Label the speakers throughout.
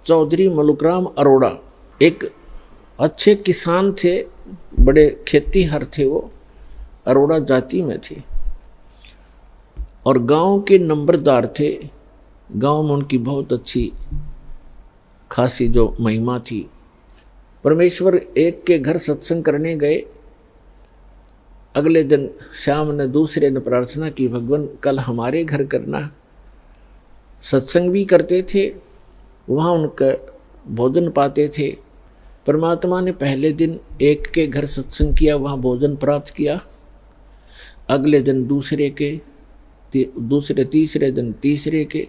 Speaker 1: चौधरी मलुकराम अरोड़ा एक अच्छे किसान थे, बड़े खेतीहर थे, वो अरोड़ा जाति में थे और गांव के नंबरदार थे। गांव में उनकी बहुत अच्छी खासी जो महिमा थी। परमेश्वर एक के घर सत्संग करने गए। अगले दिन श्याम ने दूसरे ने प्रार्थना की, भगवान कल हमारे घर करना। सत्संग भी करते थे, वहाँ उनका भोजन पाते थे। परमात्मा ने पहले दिन एक के घर सत्संग किया, वहाँ भोजन प्राप्त किया। अगले दिन दूसरे के, दूसरे तीसरे दिन तीसरे के।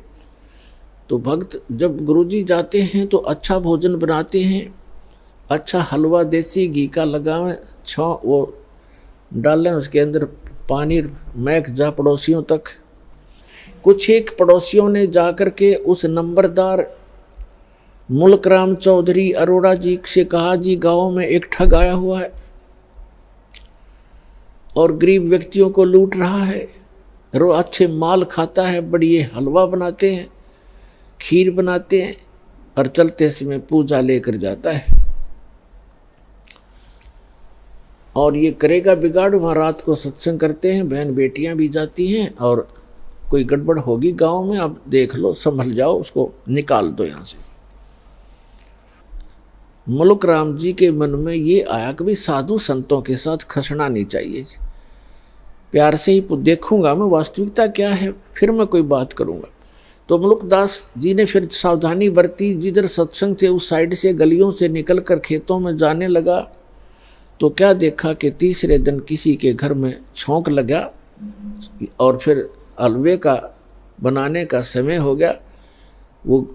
Speaker 1: तो भक्त जब गुरुजी जाते हैं तो अच्छा भोजन बनाते हैं, अच्छा हलवा देसी घी का लगावें, छाँव वो डालें, उसके अंदर पानी महक जा पड़ोसियों तक। कुछ एक पड़ोसियों ने जाकर के उस नंबरदार मुल्कराम चौधरी अरोड़ा जी से कहा, जी गांव में एक ठग आया हुआ है और गरीब व्यक्तियों को लूट रहा है, रोज अच्छे माल खाता है, बढ़िया हलवा बनाते हैं, खीर बनाते हैं और चलते समय पूजा लेकर जाता है और ये करेगा बिगाड़। वहाँ रात को सत्संग करते हैं, बहन बेटियां भी जाती हैं और कोई गड़बड़ होगी गांव में, अब देख लो, संभल जाओ, उसको निकाल दो यहाँ से। मुल्कराम जी के मन में ये आया कि भाई साधु संतों के साथ खसना नहीं चाहिए, प्यार से ही देखूंगा मैं वास्तविकता क्या है, फिर मैं कोई बात करूंगा। तो मुल्कदास जी ने फिर सावधानी बरती। जिधर सत्संग थे उस साइड से गलियों से निकलकर खेतों में जाने लगा तो क्या देखा कि तीसरे दिन किसी के घर में छौंक लगा और फिर हलवे का बनाने का समय हो गया। वो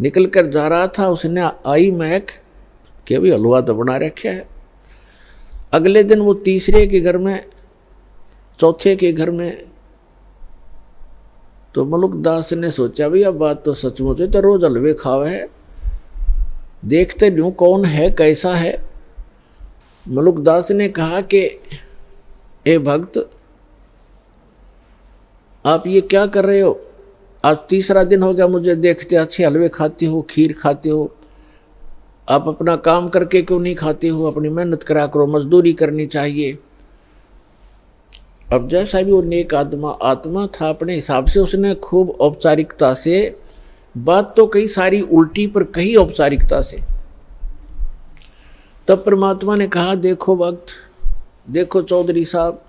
Speaker 1: निकल कर जा रहा था, उसने आई महक कि अभी हलवा तो बना रखा है। अगले दिन वो तीसरे के घर में, चौथे के घर में, तो मुल्कदास ने सोचा भाई अब बात तो सचमुच है, तो रोज हलवे खावे है, देखते न्यू कौन है कैसा है। मुल्कदास ने कहा कि ए भक्त, आप ये क्या कर रहे हो? आज तीसरा दिन हो गया मुझे देखते, अच्छे हलवे खाते हो, खीर खाते हो, आप अपना काम करके क्यों नहीं खाते हो? अपनी मेहनत करा करो, मजदूरी करनी चाहिए। अब जैसा भी वो नेक आत्मा था, अपने हिसाब से उसने खूब औपचारिकता से बात तो कई सारी उल्टी पर कही औपचारिकता से। तब परमात्मा ने कहा, देखो भक्त, देखो चौधरी साहब,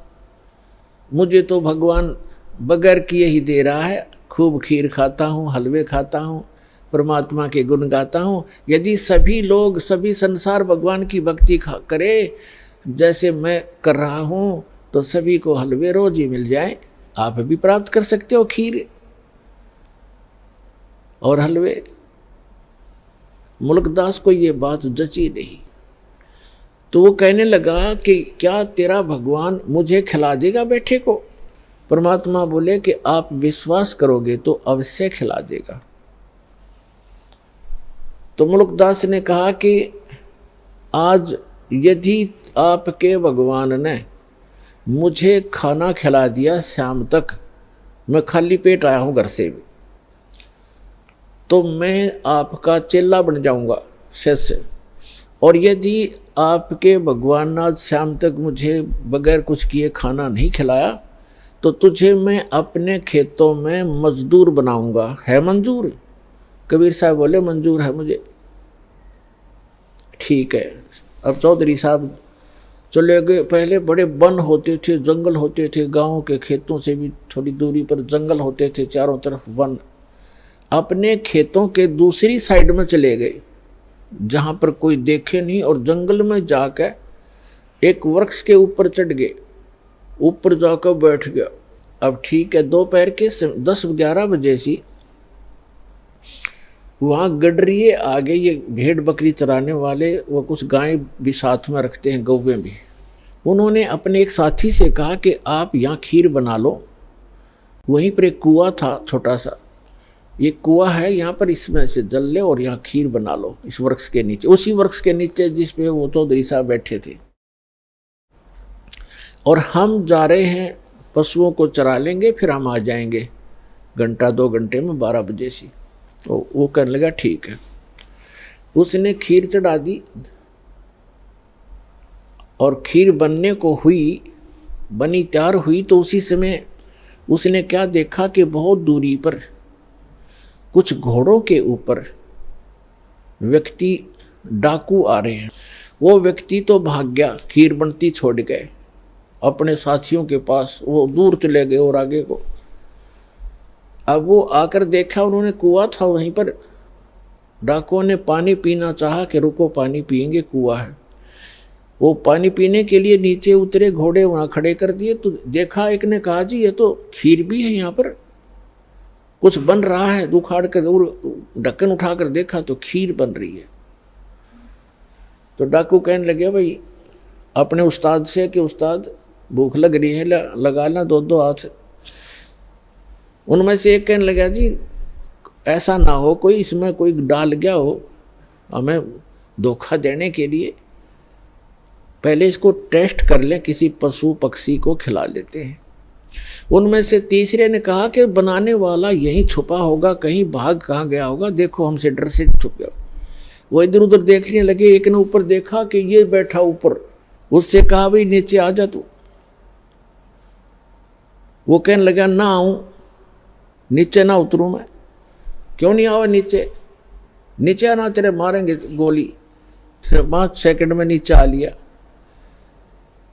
Speaker 1: मुझे तो भगवान बगैर किए ही दे रहा है, खूब खीर खाता हूँ, हलवे खाता हूँ, परमात्मा के गुण गाता हूँ। यदि सभी लोग, सभी संसार भगवान की भक्ति करे जैसे मैं कर रहा हूँ तो सभी को हलवे रोज ही मिल जाए। आप भी प्राप्त कर सकते हो खीर और हलवे। मुल्कदास को ये बात जची नहीं, तो वो कहने लगा कि क्या तेरा भगवान मुझे खिला देगा बैठे को? परमात्मा बोले कि आप विश्वास करोगे तो अवश्य खिला देगा। तो मुल्कदास ने कहा कि आज यदि आपके भगवान ने मुझे खाना खिला दिया शाम तक, मैं खाली पेट आया हूँ घर से भी, तो मैं आपका चेला बन जाऊंगा शिष्य। और यदि आपके भगवान ने आज शाम तक मुझे बगैर कुछ किए खाना नहीं खिलाया तो तुझे मैं अपने खेतों में मजदूर बनाऊंगा। है मंजूर? कबीर साहब बोले मंजूर है मुझे। ठीक है। अब चौधरी साहब चले गए। पहले बड़े वन होते थे, जंगल होते थे, गांव के खेतों से भी थोड़ी दूरी पर जंगल होते थे, चारों तरफ वन। अपने खेतों के दूसरी साइड में चले गए जहां पर कोई देखे नहीं, और जंगल में जाकर एक वृक्ष के ऊपर चढ़ गए, ऊपर जाकर बैठ गया। अब ठीक है, दोपहर के 10-11 बजे सी वहाँ गडरिए आ गए। ये भेड़ बकरी चराने वाले, वो कुछ गाय भी साथ में रखते हैं, गौवें भी। उन्होंने अपने एक साथी से कहा कि आप यहाँ खीर बना लो। वहीं पर एक कुआं था छोटा सा, ये कुआं है यहाँ पर, इसमें से जल ले और यहाँ खीर बना लो इस वृक्ष के नीचे, उसी वृक्ष के नीचे जिस पे वो चौधरी साहब बैठे थे। और हम जा रहे हैं, पशुओं को चरा लेंगे, फिर हम आ जाएंगे 1-2 घंटे में, 12 बजे से। तो वो कहने लगा ठीक है। उसने खीर चढ़ा दी और खीर बनने को हुई, बनी तैयार हुई तो उसी समय उसने क्या देखा कि बहुत दूरी पर कुछ घोड़ों के ऊपर व्यक्ति डाकू आ रहे हैं। वो व्यक्ति तो भाग गया, खीर बनती छोड़ गए अपने साथियों के पास, वो दूर चले गए और आगे को। अब वो आकर देखा, उन्होंने कुआं था वहीं पर, डाकुओं ने पानी पीना चाहा कि रुको पानी पिएंगे, कुआं है। वो पानी पीने के लिए नीचे उतरे, घोड़े वहाँ खड़े कर दिए तो देखा, एक ने कहा जी ये तो खीर भी है, यहाँ पर कुछ बन रहा है। उखाड़ कर ढक्कन उठाकर देखा तो खीर बन रही है। तो डाकू कहने लगे भाई अपने उस्ताद से कि उस्ताद भूख लग रही है, लगा ला दो हाथ। उनमें से एक कहने लगा जी ऐसा ना हो कोई इसमें कोई डाल गया हो हमें धोखा देने के लिए, पहले इसको टेस्ट कर लें, किसी पशु पक्षी को खिला लेते हैं। उनमें से तीसरे ने कहा कि बनाने वाला यहीं छुपा होगा, कहीं भाग कहाँ गया होगा, देखो हमसे डर से छुप गया। वो इधर उधर देखने लगे, एक ने ऊपर देखा कि ये बैठा ऊपर, उससे कहा भाई नीचे आ जा तू। वो कहने लगा ना आऊं, नीचे ना उतरूं मैं। क्यों नहीं आवा नीचे? नीचे आना तेरे मारेंगे गोली। 5 सेकंड में नीचे आ लिया।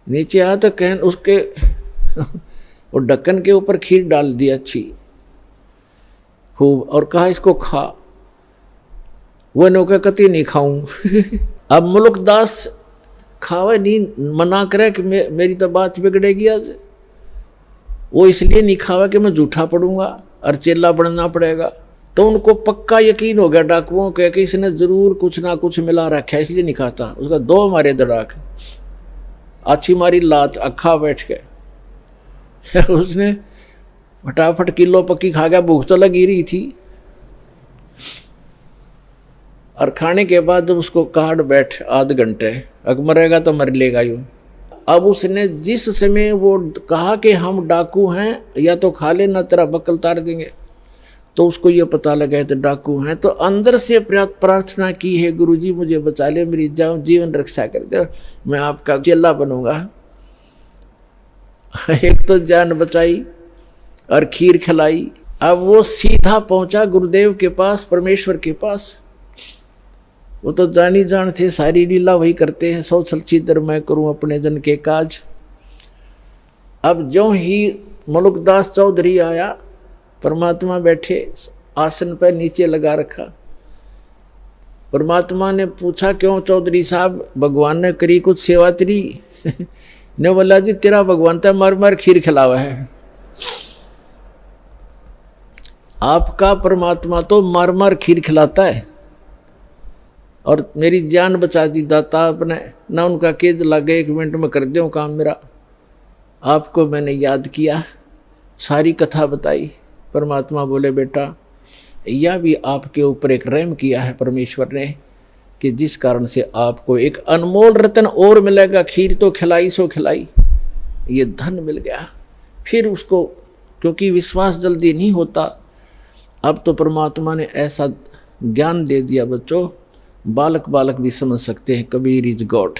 Speaker 1: नीचे आया तो कहन उसके वो ढक्कन के ऊपर खीर डाल दी अच्छी खूब और कहा इसको खा। वो नौका कति नहीं खाऊं। अब मुल्कदास खावे नहीं, मना करे कि मेरी तो बात बिगड़ेगी आज। वो इसलिए नहीं खावा कि मैं झूठा पड़ूंगा और चेला बनना पड़ेगा। तो उनको पक्का यकीन हो गया डाकुओं के कि इसने जरूर कुछ ना कुछ मिला रखा है, इसलिए नहीं खाता। उसका 2 मारे दड़ाक, अच्छी मारी लात, अखा बैठ के उसने फटाफट किलो पक्की खा गया। भूख तो लगी रही थी और खाने के बाद उसको काट बैठ आध घंटे, अगर मरेगा तो मर लेगा यूं। अब उसने जिस समय वो कहा कि हम डाकू हैं या तो खा लेना तेरा बकल तार देंगे, तो उसको ये पता लगा तो डाकू हैं। तो अंदर से प्रार्थना की है गुरुजी मुझे बचा ले, मेरी जीवन रक्षा कर दे, मैं आपका चेला बनूंगा। एक तो जान बचाई और खीर खिलाई। अब वो सीधा पहुंचा गुरुदेव के पास, परमेश्वर के पास। वो तो जानी जान थे, सारी लीला वही करते हैं, 100 छलछीतर मैं करूं अपने जन के काज। अब जो ही मुल्कदास चौधरी आया, परमात्मा बैठे आसन पर नीचे लगा रखा। परमात्मा ने पूछा क्यों चौधरी साहब, भगवान ने करी कुछ सेवा तेरी? ने बोला जी तेरा भगवान तो मर मर खीर खिलावा है। आपका परमात्मा तो मर मर खीर खिलाता है और मेरी जान बचा दी दाता आपने ना। उनका केज लगे 1 मिनट में कर दो काम मेरा। आपको मैंने याद किया, सारी कथा बताई। परमात्मा बोले बेटा यह भी आपके ऊपर एक रहम किया है परमेश्वर ने कि जिस कारण से आपको एक अनमोल रत्न और मिलेगा। खीर तो खिलाई सो खिलाई, ये धन मिल गया। फिर उसको क्योंकि विश्वास जल्दी नहीं होता, अब तो परमात्मा ने ऐसा ज्ञान दे दिया बच्चों, बालक बालक भी समझ सकते हैं कबीर इज गॉड।